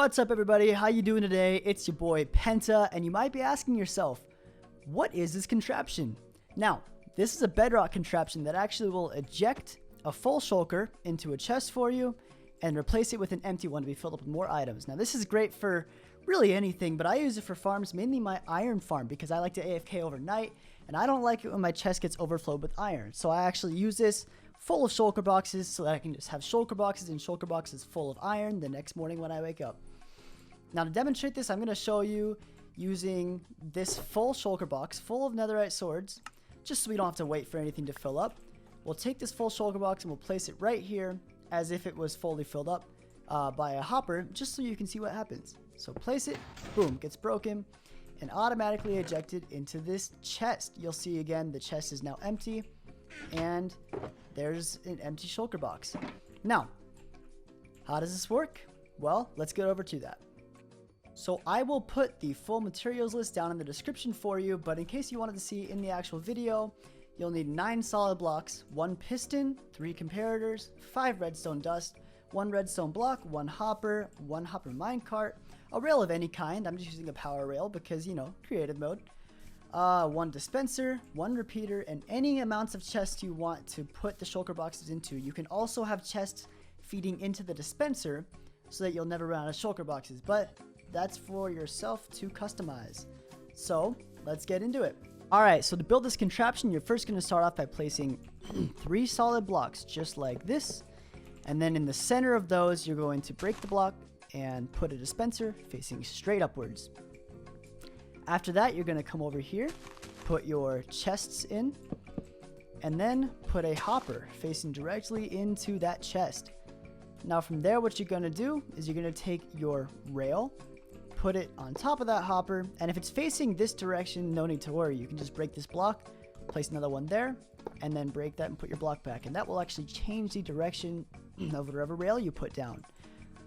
What's up, everybody? How you doing today? It's your boy Penta, and you might be asking yourself, what is this contraption? Now, this is a Bedrock contraption that actually will eject a full shulker into a chest for you and replace it with an empty one to be filled up with more items. Now, this is great for really anything, but I use it for farms, mainly my iron farm, because I like to AFK overnight, and I don't like it when my chest gets overflowed with iron. So I actually use this full of shulker boxes so that I can just have shulker boxes and shulker boxes full of iron the next morning when I wake up. Now, to demonstrate this, I'm going to show you using this full shulker box full of netherite swords, just so we don't have to wait for anything to fill up. We'll take this full shulker box and we'll place it right here as if it was fully filled up by a hopper, just so you can see what happens. So place it, boom, gets broken and automatically ejected into this chest. You'll see again, the chest is now empty and there's an empty shulker box. Now, how does this work? Well, let's get over to that. So I will put the full materials list down in the description for you, but in case you wanted to see in the actual video, you'll need 9 solid blocks, 1 piston, 3 comparators, 5 redstone dust, 1 redstone block, 1 hopper, 1 hopper minecart, a rail of any kind. I'm just using a power rail because, you know, creative mode. 1 dispenser, 1 repeater, and any amounts of chests you want to put the shulker boxes into. You can also have chests feeding into the dispenser so that you'll never run out of shulker boxes, but that's for yourself to customize. So let's get into it. Alright, so to build this contraption, you're first going to start off by placing 3 solid blocks just like this, and then in the center of those you're going to break the block and put a dispenser facing straight upwards. After that, you're going to come over here, put your chests in, and then put a hopper facing directly into that chest. Now from there, what you're going to do is you're going to take your rail, put it on top of that hopper, and if it's facing this direction, no need to worry. You can just break this block, place another one there, and then break that and put your block back, and that will actually change the direction of whatever rail you put down.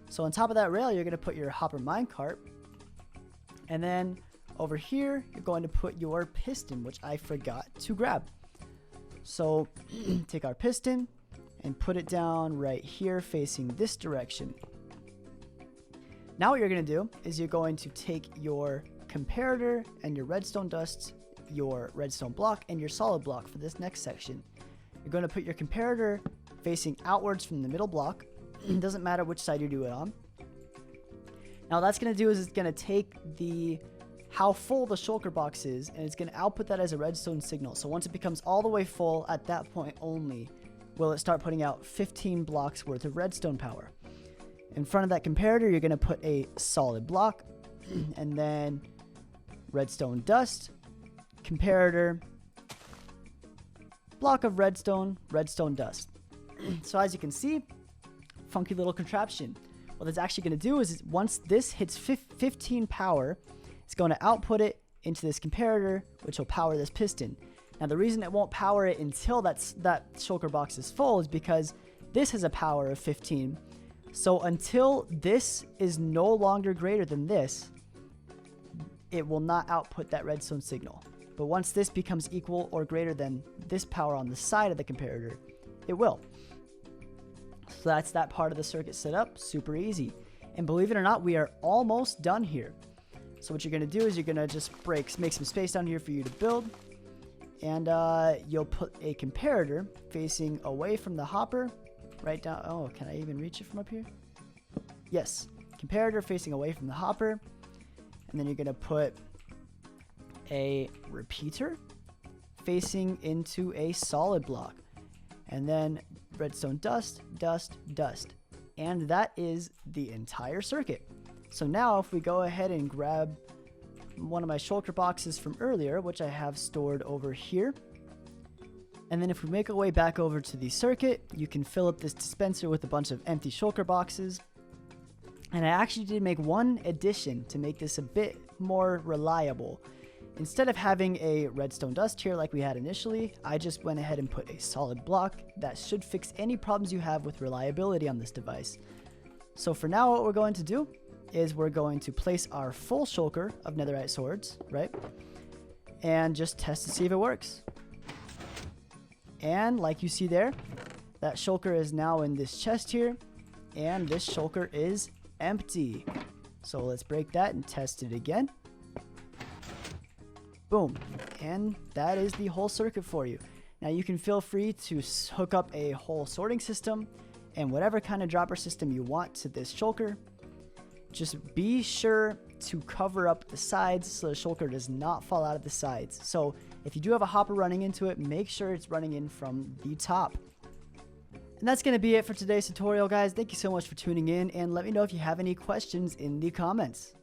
So on top of that rail, you're going to put your hopper minecart, and then over here, you're going to put your piston, which I forgot to grab. So take our piston and put it down right here facing this direction. Now what you're going to do is you're going to take your comparator and your redstone dust, your redstone block, and your solid block for this next section. You're going to put your comparator facing outwards from the middle block. It doesn't matter which side you do it on. Now what that's going to do is it's going to take how full the shulker box is, and it's going to output that as a redstone signal. So once it becomes all the way full, at that point only will it start putting out 15 blocks worth of redstone power. In front of that comparator, you're going to put a solid block, and then redstone dust, comparator, block of redstone, redstone dust. So as you can see, funky little contraption. What it's actually going to do is once this hits 15 power, it's going to output it into this comparator, which will power this piston. Now, the reason it won't power it until that shulker box is full is because this has a power of 15. So until this is no longer greater than this, it will not output that redstone signal. But once this becomes equal or greater than this power on the side of the comparator, it will. So that's that part of the circuit set up. Super easy. And believe it or not, we are almost done here. So what you're going to do is you're going to just make some space down here for you to build. And you'll put a comparator facing away from the hopper. Right down. Oh, can I even reach it from up here? Yes. Comparator facing away from the hopper. And then you're going to put a repeater facing into a solid block. And then redstone dust, dust, dust. And that is the entire circuit. So now if we go ahead and grab one of my shulker boxes from earlier, which I have stored over here, and then if we make our way back over to the circuit, you can fill up this dispenser with a bunch of empty shulker boxes. And I actually did make one addition to make this a bit more reliable. Instead of having a redstone dust here like we had initially, I just went ahead and put a solid block that should fix any problems you have with reliability on this device. So for now, what we're going to do is we're going to place our full shulker of netherite swords, right? And just test to see if it works. And like you see there, that shulker is now in this chest here, and this shulker is empty. So let's break that and test it again. Boom. And that is the whole circuit for you. Now you can feel free to hook up a whole sorting system and whatever kind of dropper system you want to this shulker. Just be sure to cover up the sides so the shulker does not fall out of the sides. So if you do have a hopper running into it, make sure it's running in from the top. And that's going to be it for today's tutorial, guys. Thank you so much for tuning in, and let me know if you have any questions in the comments.